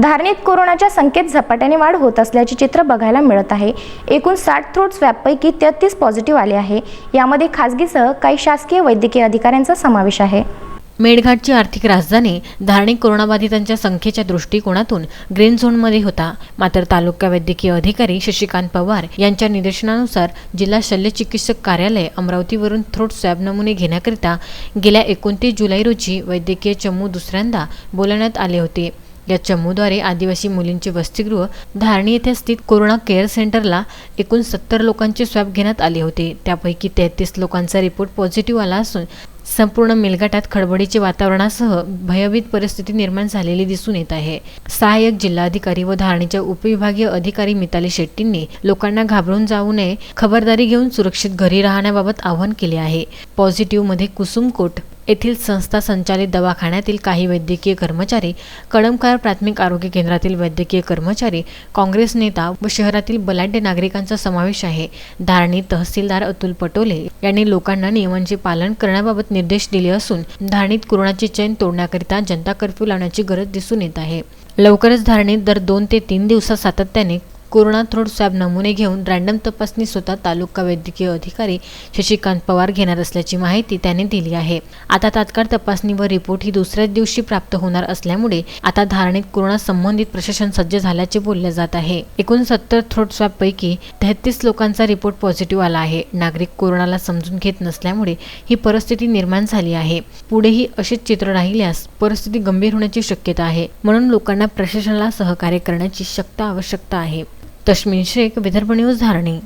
धारणीत कोरोनाच्या संख्येत झपाट्याने वाढ होत असल्याचे चित्र बघायला मिळत आहे। एकूण 60 थ्रोट स्वॅबपैकी 33 पॉझिटिव्ह आले आहे। यामध्ये खासगीसह काही शासकीय वैद्यकीय अधिकाऱ्यांचा समावेश आहे। मेळघाटची आर्थिक राजधानी धारणी कोरोनाबाधितांच्या संख्येच्या दृष्टिकोनातून ग्रीन झोनमध्ये होता। मात्र तालुका वैद्यकीय अधिकारी शशिकांत पवार यांच्या निर्देशनानुसार जिल्हा शल्यचिकित्सक कार्यालय अमरावतीवरून थ्रोट स्वॅब नमुने घेण्याकरिता गेल्या 29 जुलै रोजी वैद्यकीय चमू दुसऱ्यांदा बोलवण्यात आले होते। या चमूद्वारे आदिवासी मुलींचे वसतिगृह धारणी येथे स्थित कोरोना केअर सेंटरला एकूण 70 लोकांचे स्वॅब घेण्यात आले होते। त्यापैकी 33 लोकांचा रिपोर्ट पॉझिटिव्ह आला असून संपूर्ण मेळघाटात खळबळीचे वातावरणासह भयभीत परिस्थिती निर्माण झालेली दिसून येत आहे। सहाय्यक जिल्हाधिकारी व धारणीच्या उपविभागीय अधिकारी मिताली शेट्टींनी लोकांना घाबरून जाऊ नये, खबरदारी घेऊन सुरक्षित घरी राहण्याबाबत आवाहन केले आहे। पॉझिटिव्ह मध्ये कुसुमकोट येथील संस्था संचालित दवाखान्यातील काही वैद्यकीय कर्मचारी, कळमकार प्राथमिक आरोग्य केंद्रातील वैद्यकीय कर्मचारी, काँग्रेस नेता व शहरातील बलाढ्य नागरिकांचा समावेश आहे। धारणी तहसीलदार अतुल पटोले यांनी लोकांना नियमांचे पालन करण्याबाबत निर्देश दिले असून धारणीत कोरोनाची चैन तोडण्याकरिता जनता कर्फ्यू लावण्याची गरज दिसून येत आहे। लवकरच धारणीत दर 2 ते 3 दिवसात सातत्याने कोरोना थ्रोट स्वॅब नमुने घेऊन रँडम तपासणी स्वतः तालुका वैद्यकीय अधिकारी शशिकांत पवार घेणार असल्याची माहिती त्यांनी दिली आहे। आता तात्काळ तपासणी व रिपोर्ट ही दुसऱ्याच दिवशी प्राप्त होणार असल्यामुळे आता धारणीत कोरोना संबंधित प्रशासन सज्ज झाल्याचे बोलले जात आहे। एकूण 70 थ्रोट स्वॅब पैकी 33 लोकांचा रिपोर्ट पॉझिटिव्ह आला आहे। नागरिक कोरोनाला समजून घेत नसल्यामुळे ही परिस्थिती निर्माण झाली आहे। पुढेही असेच चित्र राहिल्यास परिस्थिती गंभीर होण्याची शक्यता आहे। म्हणून लोकांना प्रशासनाला सहकार्य करण्याची आवश्यकता आहे। तस्मीन शेख, विदर्भ न्यूज, धारणी।